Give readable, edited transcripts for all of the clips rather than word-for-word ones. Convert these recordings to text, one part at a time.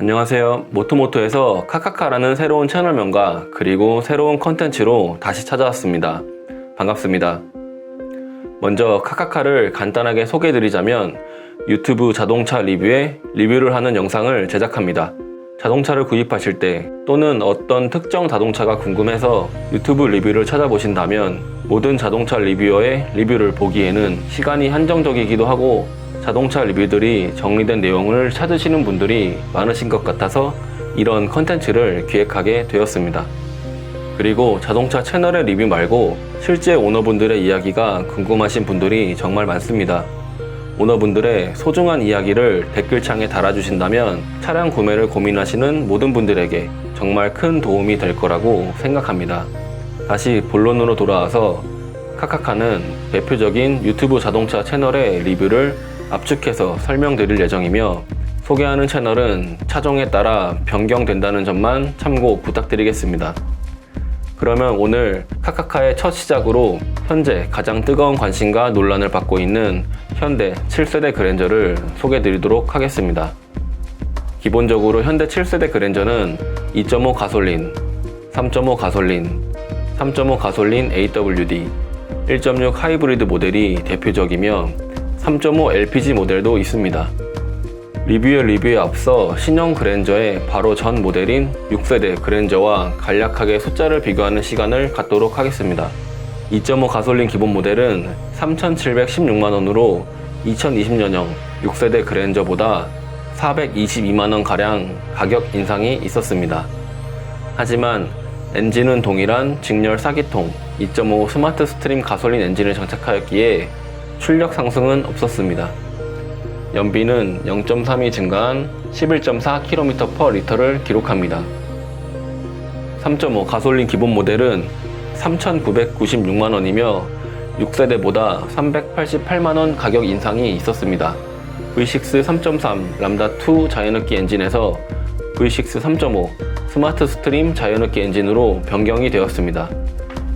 안녕하세요. 모토모토에서 카카카라는 새로운 채널명과 그리고 새로운 컨텐츠로 다시 찾아왔습니다. 반갑습니다. 먼저 카카카를 간단하게 소개해드리자면 유튜브 자동차 리뷰에 리뷰를 하는 영상을 제작합니다. 자동차를 구입하실 때 또는 어떤 특정 자동차가 궁금해서 유튜브 리뷰를 찾아보신다면 모든 자동차 리뷰어의 리뷰를 보기에는 시간이 한정적이기도 하고 자동차 리뷰들이 정리된 내용을 찾으시는 분들이 많으신 것 같아서 이런 컨텐츠를 기획하게 되었습니다. 그리고 자동차 채널의 리뷰 말고 실제 오너분들의 이야기가 궁금하신 분들이 정말 많습니다. 오너분들의 소중한 이야기를 댓글창에 달아주신다면 차량 구매를 고민하시는 모든 분들에게 정말 큰 도움이 될 거라고 생각합니다. 다시 본론으로 돌아와서 카카카는 대표적인 유튜브 자동차 채널의 리뷰를 압축해서 설명드릴 예정이며 소개하는 채널은 차종에 따라 변경된다는 점만 참고 부탁드리겠습니다. 그러면 오늘 카카카의 첫 시작으로 현재 가장 뜨거운 관심과 논란을 받고 있는 현대 7세대 그랜저를 소개드리도록 하겠습니다. 기본적으로 현대 7세대 그랜저는 2.5 가솔린, 3.5 가솔린, 3.5 가솔린 AWD, 1.6 하이브리드 모델이 대표적이며 3.5 LPG 모델도 있습니다. 리뷰에 앞서 신형 그랜저의 바로 전 모델인 6세대 그랜저와 간략하게 숫자를 비교하는 시간을 갖도록 하겠습니다. 2.5 가솔린 기본 모델은 3,716만원으로 2020년형 6세대 그랜저보다 422만원가량 가격 인상이 있었습니다. 하지만 엔진은 동일한 직렬 4기통 2.5 스마트 스트림 가솔린 엔진을 장착하였기에 출력 상승은 없었습니다. 연비는 0.3이 증가한 11.4km/L를 기록합니다. 3.5 가솔린 기본 모델은 3,996만원이며 6세대보다 388만원 가격 인상이 있었습니다. V6 3.3 람다2 자연흡기 엔진에서 V6 3.5 스마트 스트림 자연흡기 엔진으로 변경이 되었습니다.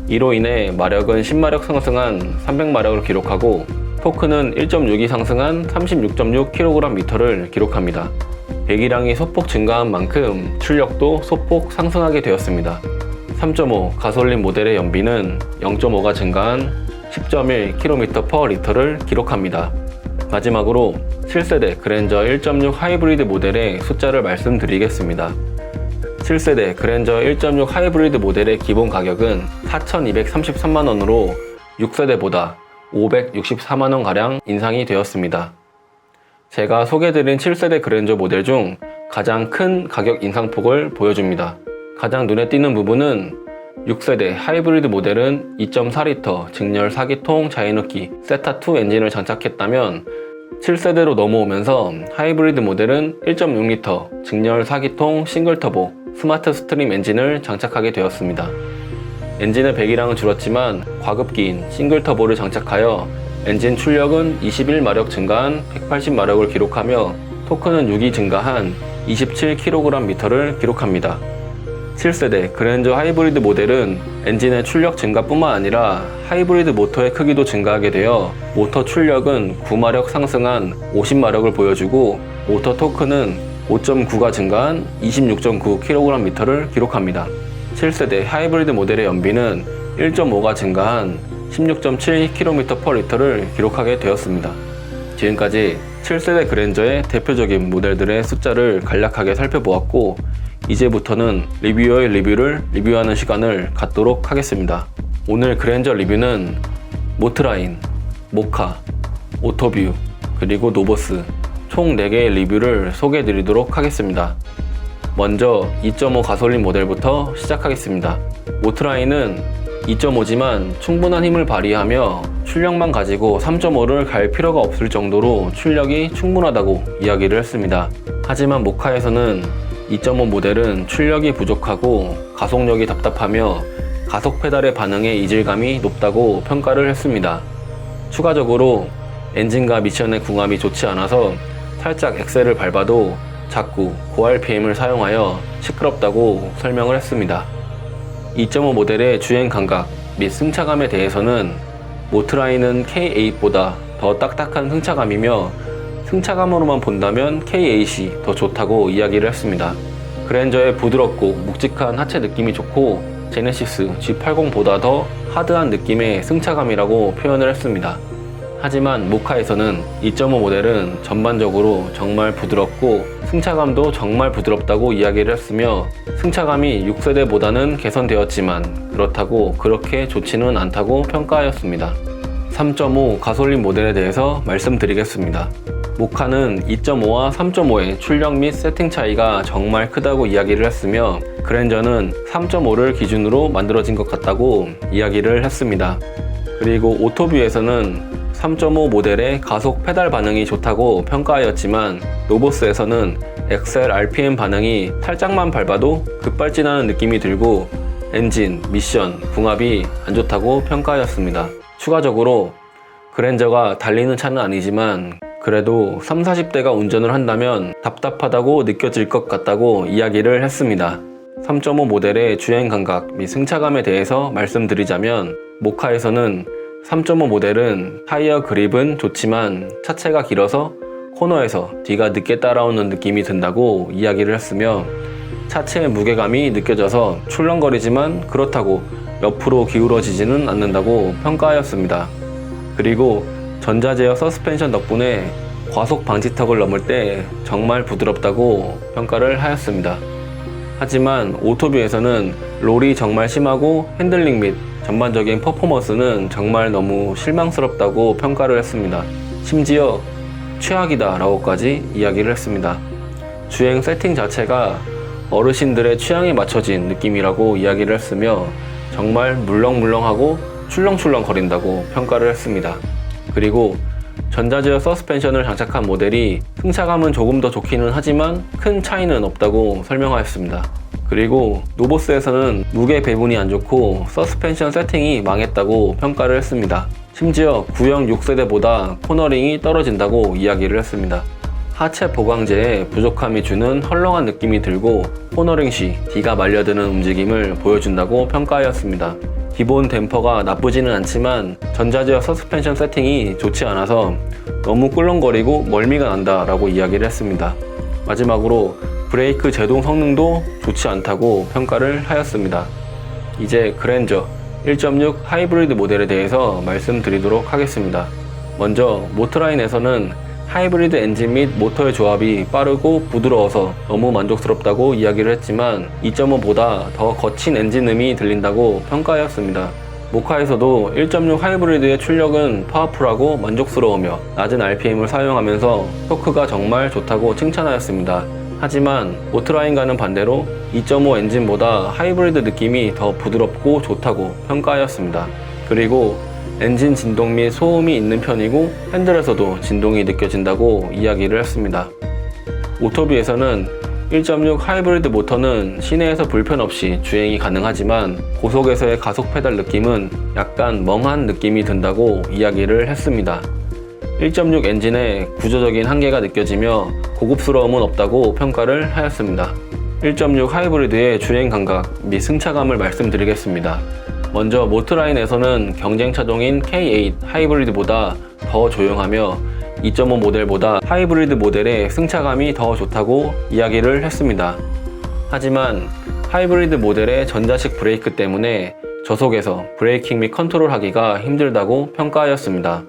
이로 인해 마력은 10마력 상승한 300마력을 기록하고 토크는 1.6이 상승한 36.6kgm를 기록합니다. 배기량이 소폭 증가한 만큼 출력도 소폭 상승하게 되었습니다. 3.5 가솔린 모델의 연비는 0.5가 증가한 10.1km/L를 기록합니다. 마지막으로 7세대 그랜저 1.6 하이브리드 모델의 숫자를 말씀드리겠습니다. 7세대 그랜저 1.6 하이브리드 모델의 기본 가격은 4,233만원으로 6세대보다 564만원가량 인상이 되었습니다. 제가 소개해드린 7세대 그랜저 모델 중 가장 큰 가격 인상폭을 보여줍니다. 가장 눈에 띄는 부분은 6세대 하이브리드 모델은 2.4L 직렬 4기통 자연흡기 세타2 엔진을 장착했다면 7세대로 넘어오면서 하이브리드 모델은 1.6L 직렬 4기통 싱글터보 스마트 스트림 엔진을 장착하게 되었습니다. 엔진의 배기량은 줄었지만 과급기인 싱글터보를 장착하여 엔진 출력은 21마력 증가한 180마력을 기록하며 토크는 6이 증가한 27kgm를 기록합니다. 7세대 그랜저 하이브리드 모델은 엔진의 출력 증가뿐만 아니라 하이브리드 모터의 크기도 증가하게 되어 모터 출력은 9마력 상승한 50마력을 보여주고 모터 토크는 5.9가 증가한 26.9kgm를 기록합니다. 7세대 하이브리드 모델의 연비는 1.5가 증가한 16.7km/L를 기록하게 되었습니다. 지금까지 7세대 그랜저의 대표적인 모델들의 숫자를 간략하게 살펴보았고 이제부터는 리뷰어의 리뷰를 리뷰하는 시간을 갖도록 하겠습니다. 오늘 그랜저 리뷰는 모트라인, 모카, 오토뷰, 그리고 노보스 총 4개의 리뷰를 소개해 드리도록 하겠습니다. 먼저 2.5 가솔린 모델부터 시작하겠습니다. 모트라인은 2.5지만 충분한 힘을 발휘하며 출력만 가지고 3.5를 갈 필요가 없을 정도로 출력이 충분하다고 이야기를 했습니다. 하지만 모카에서는 2.5 모델은 출력이 부족하고 가속력이 답답하며 가속 페달의 반응의 이질감이 높다고 평가를 했습니다. 추가적으로 엔진과 미션의 궁합이 좋지 않아서 살짝 엑셀을 밟아도 자꾸 고RPM을 사용하여 시끄럽다고 설명을 했습니다. 2.5 모델의 주행 감각 및 승차감에 대해서는 모트라인은 K8보다 더 딱딱한 승차감이며 승차감으로만 본다면 K8이 더 좋다고 이야기를 했습니다. 그랜저의 부드럽고 묵직한 하체 느낌이 좋고 제네시스 G80보다 더 하드한 느낌의 승차감이라고 표현을 했습니다. 하지만 모카에서는 2.5 모델은 전반적으로 정말 부드럽고 승차감도 정말 부드럽다고 이야기를 했으며 승차감이 6세대보다는 개선되었지만 그렇다고 그렇게 좋지는 않다고 평가하였습니다. 3.5 가솔린 모델에 대해서 말씀드리겠습니다. 모카는 2.5와 3.5의 출력 및 세팅 차이가 정말 크다고 이야기를 했으며 그랜저는 3.5를 기준으로 만들어진 것 같다고 이야기를 했습니다. 그리고 오토뷰에서는 3.5 모델의 가속 페달 반응이 좋다고 평가하였지만 로보스에서는 엑셀 RPM 반응이 살짝만 밟아도 급발진하는 느낌이 들고 엔진, 미션, 궁합이 안 좋다고 평가하였습니다. 추가적으로 그랜저가 달리는 차는 아니지만 그래도 30, 40대가 운전을 한다면 답답하다고 느껴질 것 같다고 이야기를 했습니다. 3.5 모델의 주행 감각 및 승차감에 대해서 말씀드리자면 모카에서는 3.5 모델은 타이어 그립은 좋지만 차체가 길어서 코너에서 뒤가 늦게 따라오는 느낌이 든다고 이야기를 했으며 차체의 무게감이 느껴져서 출렁거리지만 그렇다고 옆으로 기울어지지는 않는다고 평가하였습니다. 그리고 전자제어 서스펜션 덕분에 과속 방지턱을 넘을 때 정말 부드럽다고 평가를 하였습니다. 하지만 오토뷰에서는 롤이 정말 심하고 핸들링 및 전반적인 퍼포먼스는 정말 너무 실망스럽다고 평가를 했습니다. 심지어 최악이다 라고까지 이야기를 했습니다. 주행 세팅 자체가 어르신들의 취향에 맞춰진 느낌이라고 이야기를 했으며 정말 물렁물렁하고 출렁출렁 거린다고 평가를 했습니다. 그리고 전자제어 서스펜션을 장착한 모델이 승차감은 조금 더 좋기는 하지만 큰 차이는 없다고 설명하였습니다. 그리고 노보스에서는 무게 배분이 안 좋고 서스펜션 세팅이 망했다고 평가를 했습니다. 심지어 구형 6세대보다 코너링이 떨어진다고 이야기를 했습니다. 하체 보강제에 부족함이 주는 헐렁한 느낌이 들고 코너링 시 뒤가 말려드는 움직임을 보여준다고 평가하였습니다. 기본 댐퍼가 나쁘지는 않지만 전자제어 서스펜션 세팅이 좋지 않아서 너무 꿀렁거리고 멀미가 난다라고 이야기를 했습니다. 마지막으로 브레이크 제동 성능도 좋지 않다고 평가를 하였습니다. 이제 그랜저 1.6 하이브리드 모델에 대해서 말씀드리도록 하겠습니다. 먼저 모터라인에서는 하이브리드 엔진 및 모터의 조합이 빠르고 부드러워서 너무 만족스럽다고 이야기를 했지만 2.5보다 더 거친 엔진음이 들린다고 평가하였습니다. 모카에서도 1.6 하이브리드의 출력은 파워풀하고 만족스러우며 낮은 RPM을 사용하면서 토크가 정말 좋다고 칭찬하였습니다. 하지만 모터라인과는 반대로 2.5 엔진보다 하이브리드 느낌이 더 부드럽고 좋다고 평가하였습니다. 그리고 엔진 진동 및 소음이 있는 편이고 핸들에서도 진동이 느껴진다고 이야기를 했습니다. 오토뷰에서는 1.6 하이브리드 모터는 시내에서 불편 없이 주행이 가능하지만 고속에서의 가속 페달 느낌은 약간 멍한 느낌이 든다고 이야기를 했습니다. 1.6 엔진의 구조적인 한계가 느껴지며 고급스러움은 없다고 평가를 하였습니다. 1.6 하이브리드의 주행 감각 및 승차감을 말씀드리겠습니다. 먼저 모터라인에서는 경쟁 차종인 K8 하이브리드보다 더 조용하며 2.5 모델보다 하이브리드 모델의 승차감이 더 좋다고 이야기를 했습니다. 하지만 하이브리드 모델의 전자식 브레이크 때문에 저속에서 브레이킹 및 컨트롤하기가 힘들다고 평가하였습니다.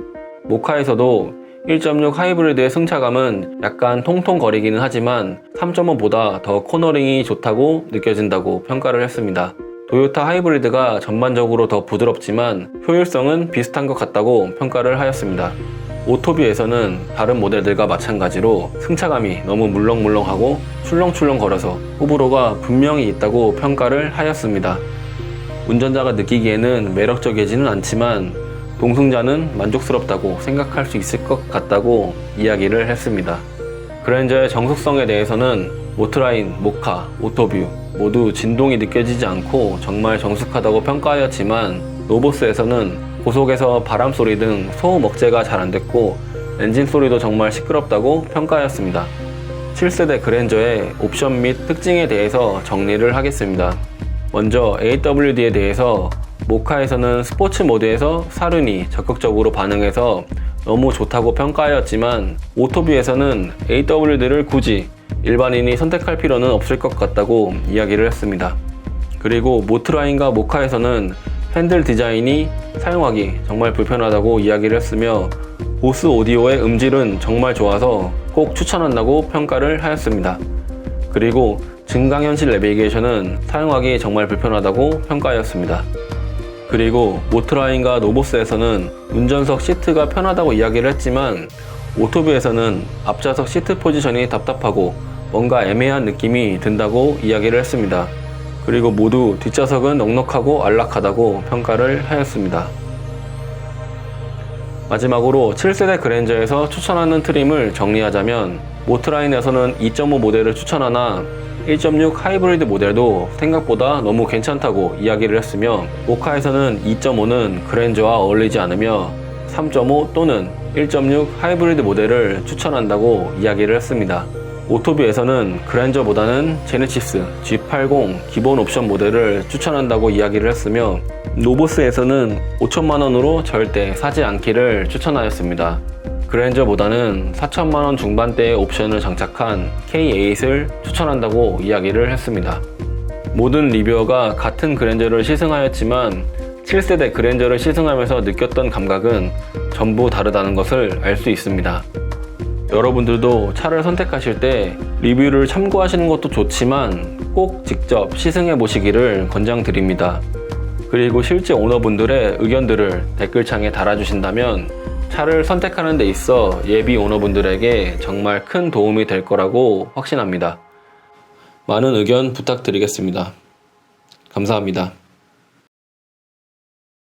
모카에서도 1.6 하이브리드의 승차감은 약간 통통거리기는 하지만 3.5보다 더 코너링이 좋다고 느껴진다고 평가를 했습니다. 도요타 하이브리드가 전반적으로 더 부드럽지만 효율성은 비슷한 것 같다고 평가를 하였습니다. 오토뷰에서는 다른 모델들과 마찬가지로 승차감이 너무 물렁물렁하고 출렁출렁 거려서 호불호가 분명히 있다고 평가를 하였습니다. 운전자가 느끼기에는 매력적이지는 않지만 동승자는 만족스럽다고 생각할 수 있을 것 같다고 이야기를 했습니다. 그랜저의 정숙성에 대해서는 모터라인, 모카, 오토뷰 모두 진동이 느껴지지 않고 정말 정숙하다고 평가하였지만 노보스에서는 고속에서 바람 소리 등 소음 억제가 잘 안됐고 엔진 소리도 정말 시끄럽다고 평가하였습니다. 7세대 그랜저의 옵션 및 특징에 대해서 정리를 하겠습니다. 먼저 AWD에 대해서 모카에서는 스포츠 모드에서 사륜이 적극적으로 반응해서 너무 좋다고 평가하였지만 오토뷰에서는 AWD를 굳이 일반인이 선택할 필요는 없을 것 같다고 이야기를 했습니다. 그리고 모트라인과 모카에서는 핸들 디자인이 사용하기 정말 불편하다고 이야기를 했으며 보스 오디오의 음질은 정말 좋아서 꼭 추천한다고 평가를 하였습니다. 그리고 증강현실 내비게이션은 사용하기 정말 불편하다고 평가하였습니다. 그리고 모트라인과 노보스에서는 운전석 시트가 편하다고 이야기를 했지만 오토뷰에서는 앞좌석 시트 포지션이 답답하고 뭔가 애매한 느낌이 든다고 이야기를 했습니다. 그리고 모두 뒷좌석은 넉넉하고 안락하다고 평가를 하였습니다. 마지막으로 7세대 그랜저에서 추천하는 트림을 정리하자면 모트라인에서는 2.5 모델을 추천하나 1.6 하이브리드 모델도 생각보다 너무 괜찮다고 이야기를 했으며 모카에서는 2.5는 그랜저와 어울리지 않으며 3.5 또는 1.6 하이브리드 모델을 추천한다고 이야기를 했습니다. 오토뷰에서는 그랜저보다는 제네시스 G80 기본 옵션 모델을 추천한다고 이야기를 했으며 노보스에서는 5천만원으로 절대 사지 않기를 추천하였습니다. 그랜저보다는 4천만원 중반대의 옵션을 장착한 K8을 추천한다고 이야기를 했습니다. 모든 리뷰어가 같은 그랜저를 시승하였지만 7세대 그랜저를 시승하면서 느꼈던 감각은 전부 다르다는 것을 알 수 있습니다. 여러분들도 차를 선택하실 때 리뷰를 참고하시는 것도 좋지만 꼭 직접 시승해 보시기를 권장드립니다. 그리고 실제 오너분들의 의견들을 댓글창에 달아주신다면 차를 선택하는 데 있어 예비 오너분들에게 정말 큰 도움이 될 거라고 확신합니다. 많은 의견 부탁드리겠습니다. 감사합니다.